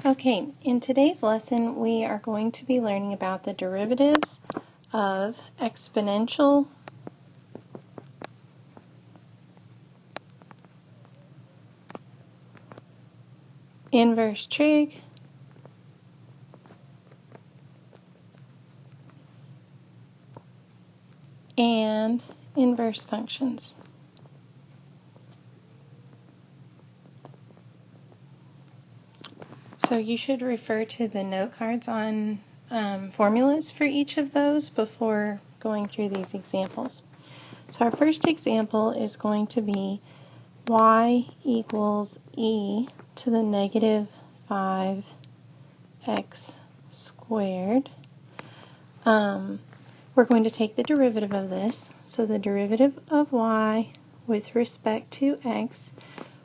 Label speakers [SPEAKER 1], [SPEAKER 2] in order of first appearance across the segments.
[SPEAKER 1] Okay, in today's lesson we are going to be learning about the derivatives of exponential, inverse trig, and inverse functions. So you should refer to the note cards on formulas for each of those before going through these examples. So our first example is going to be y equals e to the negative 5x squared. We're going to take the derivative of this. So the derivative of y with respect to x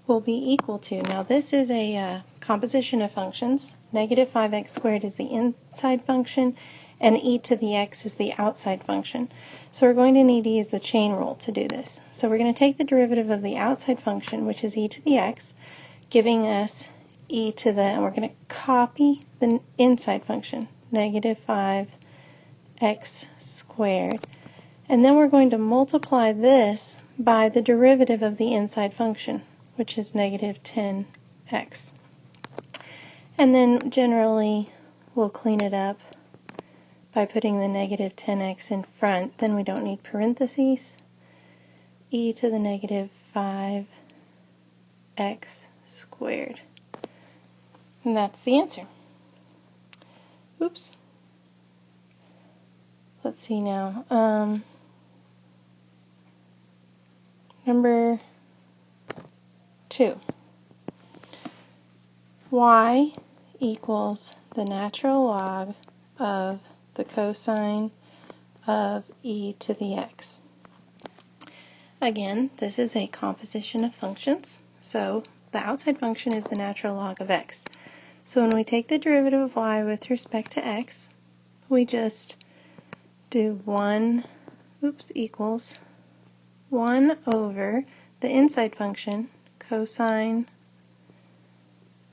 [SPEAKER 1] will be equal to, now this is a composition of functions. Negative 5x squared is the inside function, and e to the x is the outside function. So we're going to need to use the chain rule to do this. So we're going to take the derivative of the outside function, which is e to the x, giving us e to the, and we're going to copy the inside function, negative 5x squared. And then we're going to multiply this by the derivative of the inside function, which is negative 10x. And then generally we'll clean it up by putting the negative 10x in front. Then we don't need parentheses. E to the negative 5x squared. And that's the answer. Oops. Let's see now. Number 2. Y equals the natural log of the cosine of e to the x. Again, this is a composition of functions, so the outside function is the natural log of x. So when we take the derivative of y with respect to x, we just do 1 equals 1 over the inside function, cosine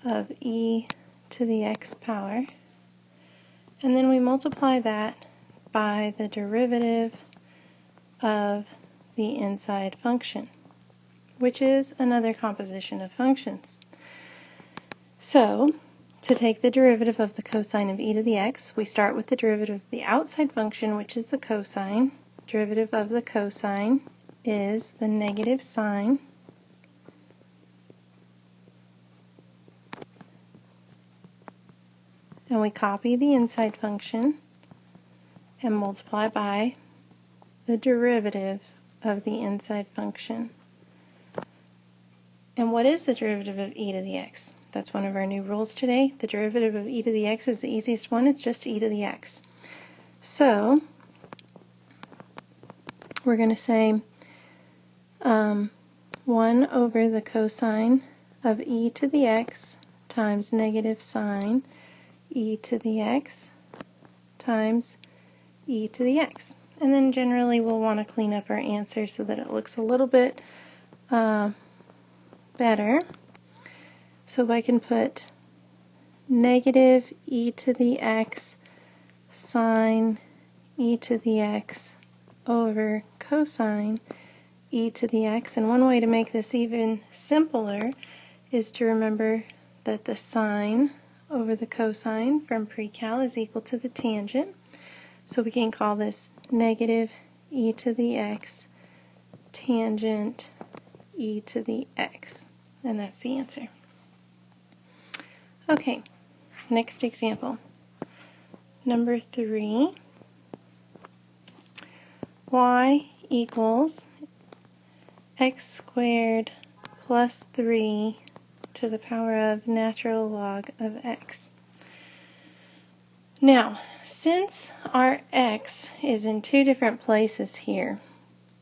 [SPEAKER 1] of e to the x power, and then we multiply that by the derivative of the inside function, which is another composition of functions. So, to take the derivative of the cosine of e to the x, we start with the derivative of the outside function, which is the cosine. Derivative of the cosine is the negative sine. And we copy the inside function and multiply by the derivative of the inside function. And what is the derivative of e to the x? That's one of our new rules today. The derivative of e to the x is the easiest one. It's just e to the x. So we're going to say 1 over the cosine of e to the x times negative sine e to the x times e to the x. And then generally we'll want to clean up our answer so that it looks a little bit better. So I can put negative e to the x sine e to the x over cosine e to the x. And one way to make this even simpler is to remember that the sine over the cosine from pre-cal is equal to the tangent. So we can call this negative e to the x tangent e to the x. And that's the answer. Okay, next example. Number 3. Y equals x squared plus 3 to the power of natural log of x. Now, since our x is in two different places here,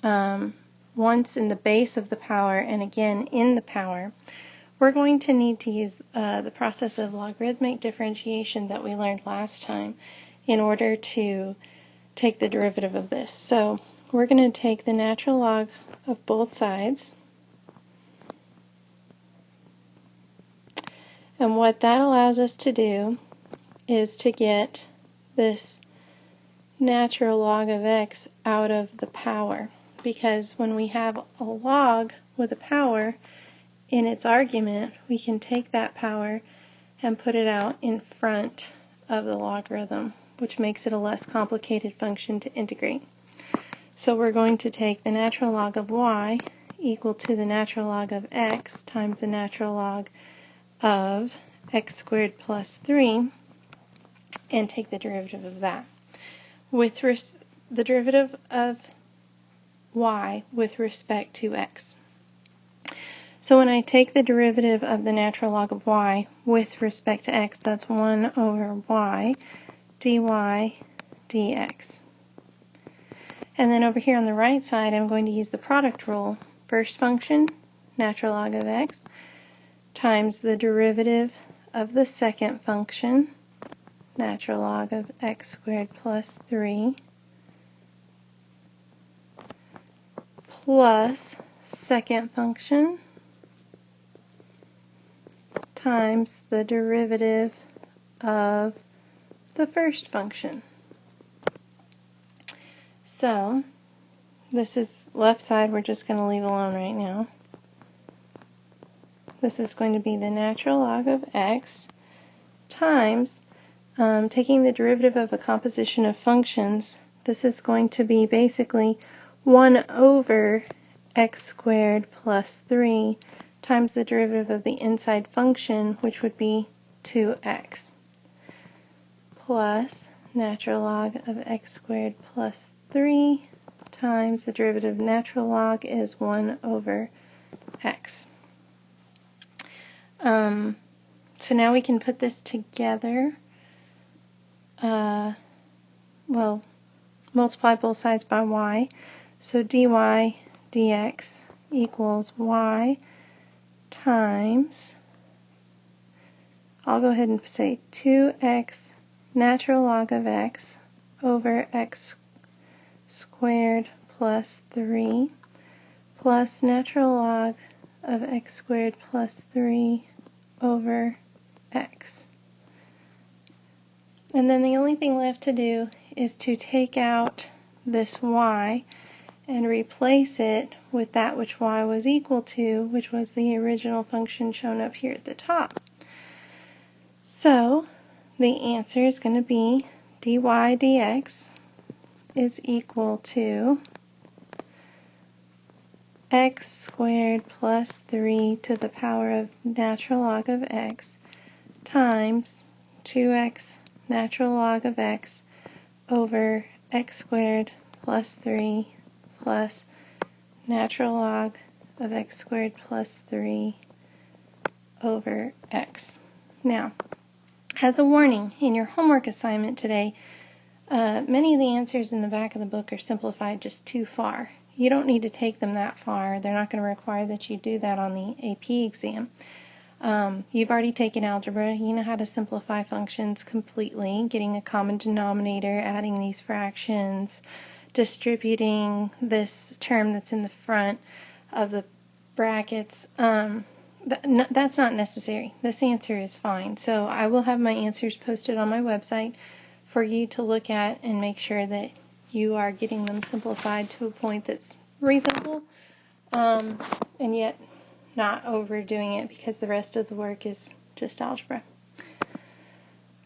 [SPEAKER 1] once in the base of the power and again in the power, we're going to need to use the process of logarithmic differentiation that we learned last time in order to take the derivative of this. So we're going to take the natural log of both sides, And what that allows us to do is to get this natural log of x out of the power. Because when we have a log with a power in its argument, we can take that power and put it out in front of the logarithm, which makes it a less complicated function to integrate. So we're going to take the natural log of y equal to the natural log of x times the natural log of x squared plus 3 and take the derivative of that. With the derivative of y with respect to x. So when I take the derivative of the natural log of y with respect to x, that's 1 over y dy dx. And then over here on the right side, I'm going to use the product rule. First function, natural log of x, times the derivative of the second function, natural log of x squared plus 3, plus second function times the derivative of the first function. So this is left side, we're just going to leave alone right now. This is going to be the natural log of x times, taking the derivative of a composition of functions, this is going to be basically 1 over x squared plus 3 times the derivative of the inside function, which would be 2x, plus natural log of x squared plus 3 times the derivative of natural log is 1 over x. So now we can put this together. Well, multiply both sides by y. So dy dx equals y times, I'll go ahead and say 2x natural log of x over x squared plus 3 plus natural log of x squared plus 3 over x. And then the only thing left to do is to take out this y and replace it with that which y was equal to, which was the original function shown up here at the top. So the answer is going to be dy dx is equal to x squared plus 3 to the power of natural log of x times 2x natural log of x over x squared plus 3 plus natural log of x squared plus 3 over x. Now, as a warning, in your homework assignment today, many of the answers in the back of the book are simplified just too far. You don't need to take them that far. They're not going to require that you do that on the AP exam. You've already taken algebra. You know how to simplify functions completely, getting a common denominator, adding these fractions, distributing this term that's in the front of the brackets. That's not necessary. This answer is fine. So I will have my answers posted on my website for you to look at and make sure that you are getting them simplified to a point that's reasonable, and yet not overdoing it, because the rest of the work is just algebra.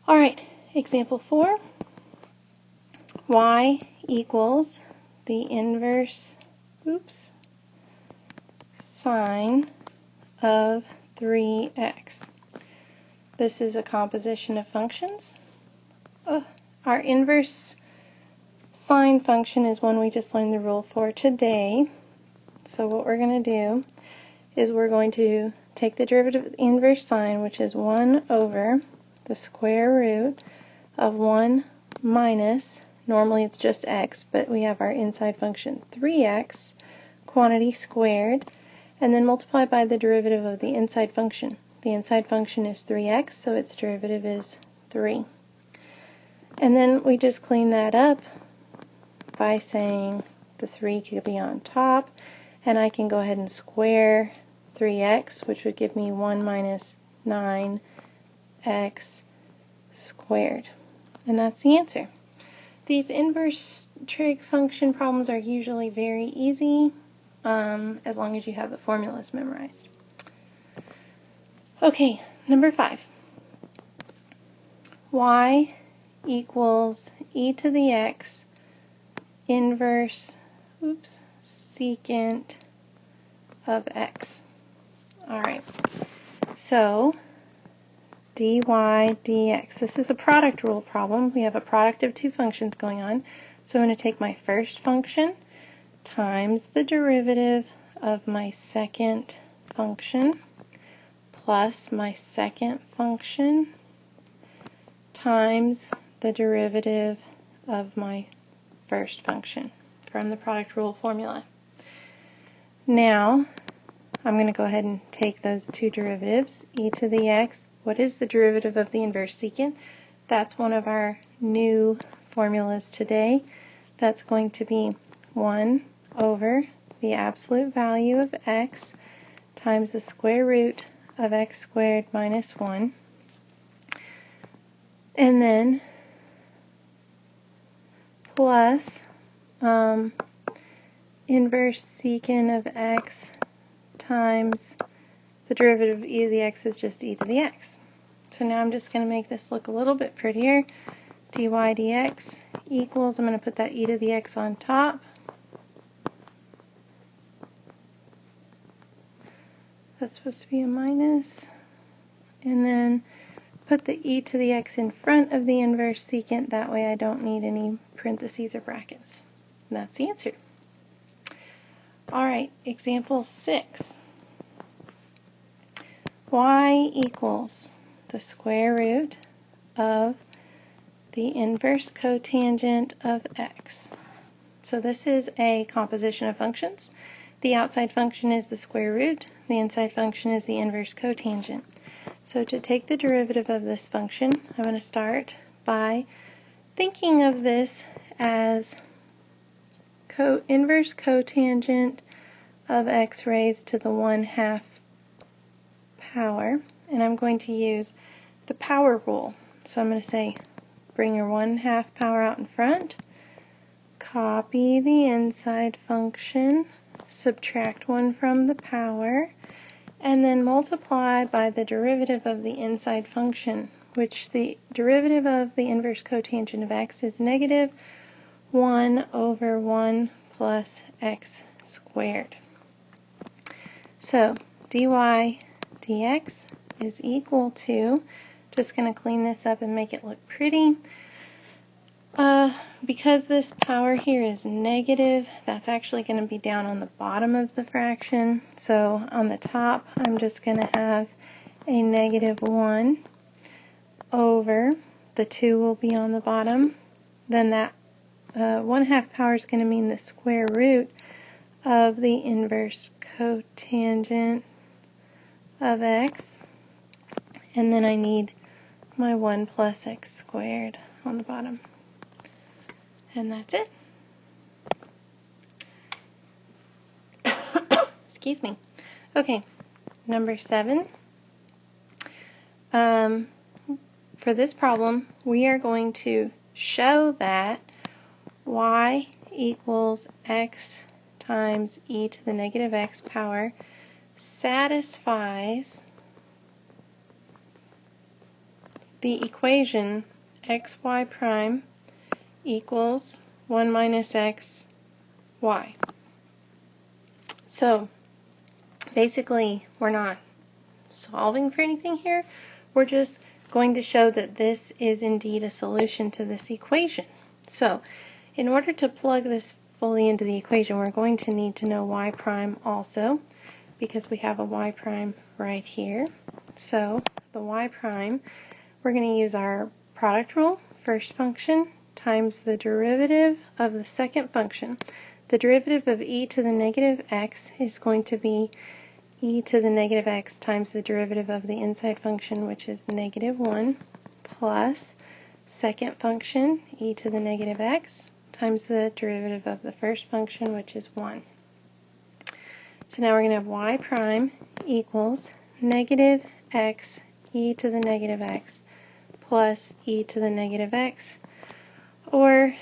[SPEAKER 1] Alright, example 4. Y equals the inverse sine of 3x. This is a composition of functions. Our inverse sine function is one we just learned the rule for today. So what we're going to do is we're going to take the derivative of the inverse sine, which is 1 over the square root of 1 minus, normally it's just x, but we have our inside function 3x, quantity squared, and then multiply by the derivative of the inside function. The inside function is 3x, so its derivative is 3. And then we just clean that up by saying the 3 could be on top, and I can go ahead and square 3x, which would give me 1 minus 9 x squared. And that's the answer. These inverse trig function problems are usually very easy, as long as you have the formulas memorized. Okay, number 5. Y equals e to the x inverse, secant of x. Alright, so dy dx. This is a product rule problem. We have a product of two functions going on. So I'm going to take my first function times the derivative of my second function plus my second function times the derivative of my first function from the product rule formula. Now, I'm going to go ahead and take those two derivatives, e to the x. What is the derivative of the inverse secant? That's one of our new formulas today. That's going to be 1 over the absolute value of x times the square root of x squared minus 1. And then plus inverse secant of x times the derivative of e to the x is just e to the x. So now I'm just going to make this look a little bit prettier. Dy dx equals, I'm going to put that e to the x on top. That's supposed to be a minus. And then put the e to the x in front of the inverse secant. That way I don't need any parentheses or brackets. And that's the answer. Alright, example 6. Y equals the square root of the inverse cotangent of x. So this is a composition of functions. The outside function is the square root. The inside function is the inverse cotangent. So to take the derivative of this function, I'm going to start by thinking of this as inverse cotangent of x raised to the 1/2 power, and I'm going to use the power rule. So I'm going to say bring your 1/2 power out in front, copy the inside function, subtract 1 from the power, and then multiply by the derivative of the inside function, which the derivative of the inverse cotangent of x is negative 1 over 1 plus x squared. So dy dx is equal to, just going to clean this up and make it look pretty. Because this power here is negative, that's actually going to be down on the bottom of the fraction. So on the top, I'm just going to have a negative 1 over, the 2 will be on the bottom. Then that 1/2 power is going to mean the square root of the inverse cotangent of x. And then I need my 1 plus x squared on the bottom. And that's it. Excuse me. Okay, number 7. For this problem, we are going to show that y equals x times e to the negative x power satisfies the equation xy prime equals 1 minus x y. So basically we're not solving for anything here, we're just going to show that this is indeed a solution to this equation. So in order to plug this fully into the equation, we're going to need to know y prime also, because we have a y prime right here. So the y prime, we're going to use our product rule, first function times the derivative of the second function. The derivative of e to the negative x is going to be e to the negative x times the derivative of the inside function, which is negative 1, plus second function, e to the negative x, times the derivative of the first function, which is 1. So now we're going to have y prime equals negative x e to the negative x plus e to the negative x. Or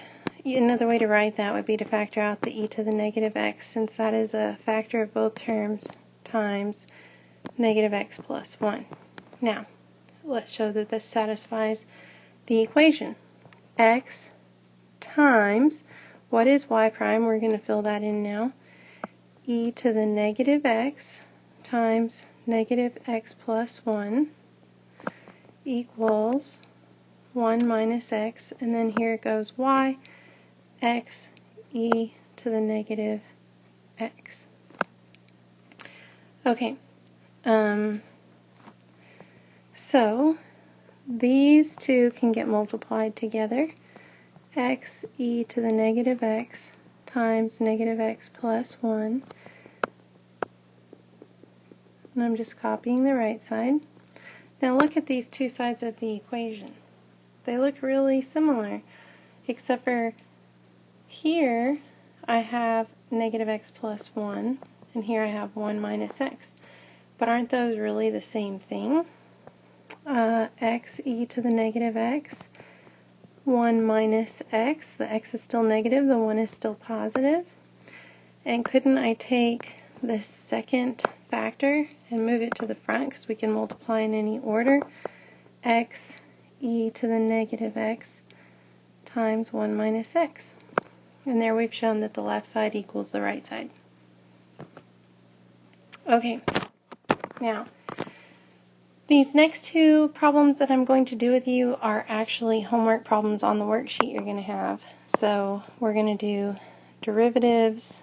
[SPEAKER 1] another way to write that would be to factor out the e to the negative x, since that is a factor of both terms, times negative x plus 1. Now, let's show that this satisfies the equation. X times, what is y prime? We're going to fill that in now. E to the negative x times negative x plus 1 equals 1 minus x, and then here goes y, x e to the negative x. Okay, so these two can get multiplied together. X e to the negative x times negative x plus 1. And I'm just copying the right side. Now look at these two sides of the equation. They look really similar, except for here I have negative x plus 1, and here I have 1 minus x. But aren't those really the same thing? X e to the negative x, 1 minus x. The x is still negative, the 1 is still positive. And couldn't I take this second factor and move it to the front, because we can multiply in any order? X e to the negative x times 1 minus x. And there we've shown that the left side equals the right side. Okay, now these next two problems that I'm going to do with you are actually homework problems on the worksheet you're going to have. So we're going to do derivatives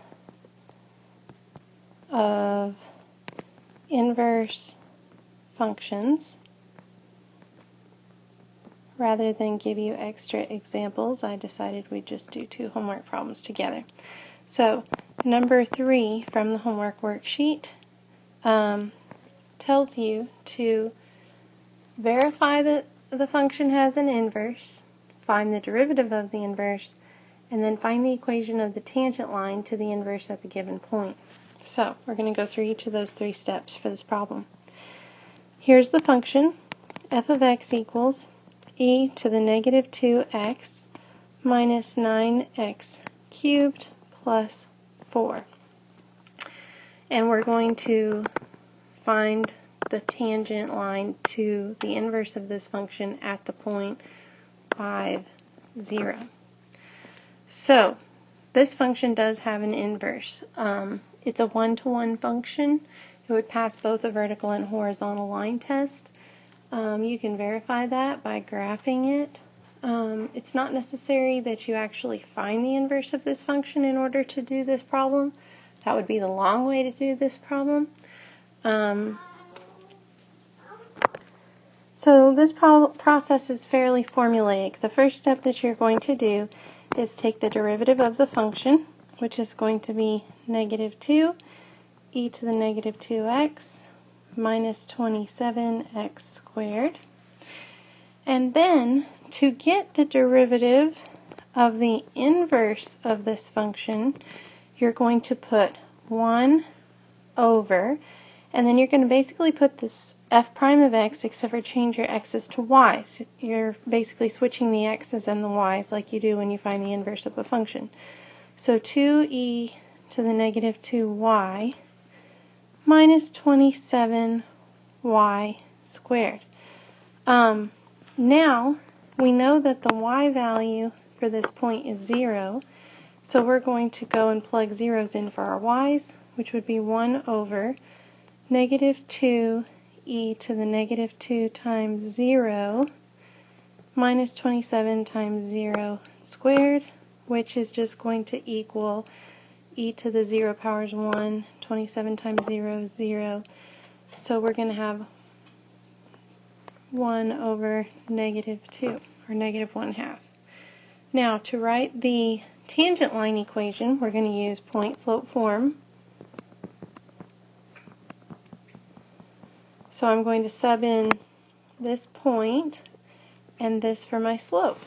[SPEAKER 1] of inverse functions. Rather than give you extra examples, I decided we'd just do two homework problems together. So number 3 from the homework worksheet tells you to verify that the function has an inverse, find the derivative of the inverse, and then find the equation of the tangent line to the inverse at the given point. So we're going to go through each of those 3 steps for this problem. Here's the function. F of x equals e to the negative 2x minus 9x cubed plus 4. And we're going to find the tangent line to the inverse of this function at the point 5, 0. So this function does have an inverse. It's a one-to-one function. It would pass both a vertical and horizontal line test. You can verify that by graphing it. It's not necessary that you actually find the inverse of this function in order to do this problem. That would be the long way to do this problem. So this process is fairly formulaic. The first step that you're going to do is take the derivative of the function, which is going to be negative 2 e to the negative 2x minus 27x squared. And then to get the derivative of the inverse of this function, you're going to put 1 over, and then you're going to basically put this f prime of x, except for change your x's to y's. You're basically switching the x's and the y's like you do when you find the inverse of a function. So 2e to the negative 2y minus 27y squared. Now, we know that the y value for this point is 0, so we're going to go and plug zeros in for our y's, which would be 1 over negative 2e to the negative 2 times 0 minus 27 times 0 squared, which is just going to equal e to the 0 powers 1, 27 times 0 is 0. So we're going to have 1 over negative 2, or negative 1/2. Now, to write the tangent line equation, we're going to use point-slope form. So I'm going to sub in this point and this for my slope.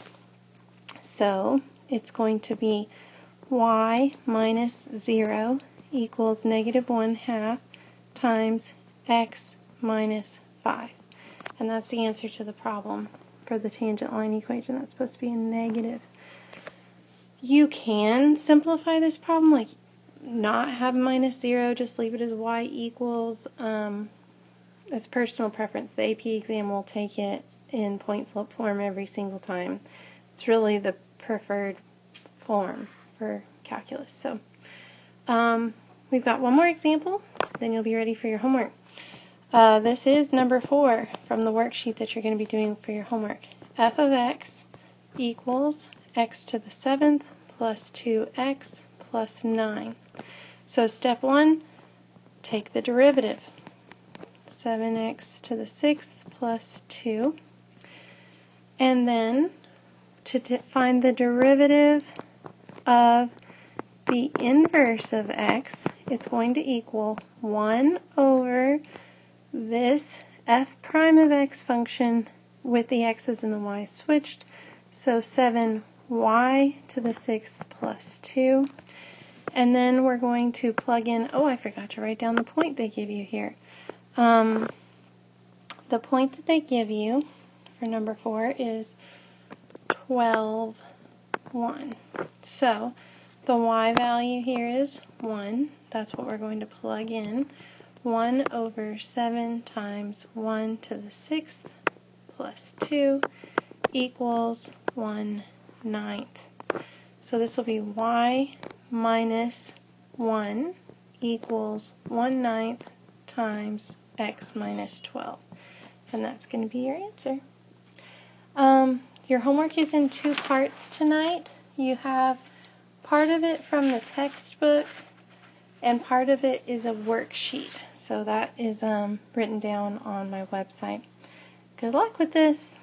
[SPEAKER 1] So it's going to be y minus 0 equals negative 1/2 times x minus 5. And that's the answer to the problem for the tangent line equation. That's supposed to be a negative. You can simplify this problem, like not have minus 0, just leave it as y equals. It's personal preference. The AP exam will take it in point slope form every single time. It's really the preferred form for calculus. So we've got one more example, then you'll be ready for your homework. This is number 4 from the worksheet that you're going to be doing for your homework. F of x equals x to the 7th plus 2x plus 9. So step 1, take the derivative. 7x to the 6th plus 2. And then to find the derivative of the inverse of x, it's going to equal 1 over this f prime of x function with the x's and the y's switched. So 7y to the 6th plus 2. And then we're going to plug in, oh, I forgot to write down the point they give you here. The point that they give you for number 4 is 12, 1. So the y value here is 1. That's what we're going to plug in. 1 over 7 times 1 to the 6th plus 2 equals 1/9. So this will be y minus 1 equals 1/9 times x minus 12. And that's going to be your answer. Your homework is in 2 parts tonight. You have part of it from the textbook, and part of it is a worksheet. So that is written down on my website. Good luck with this.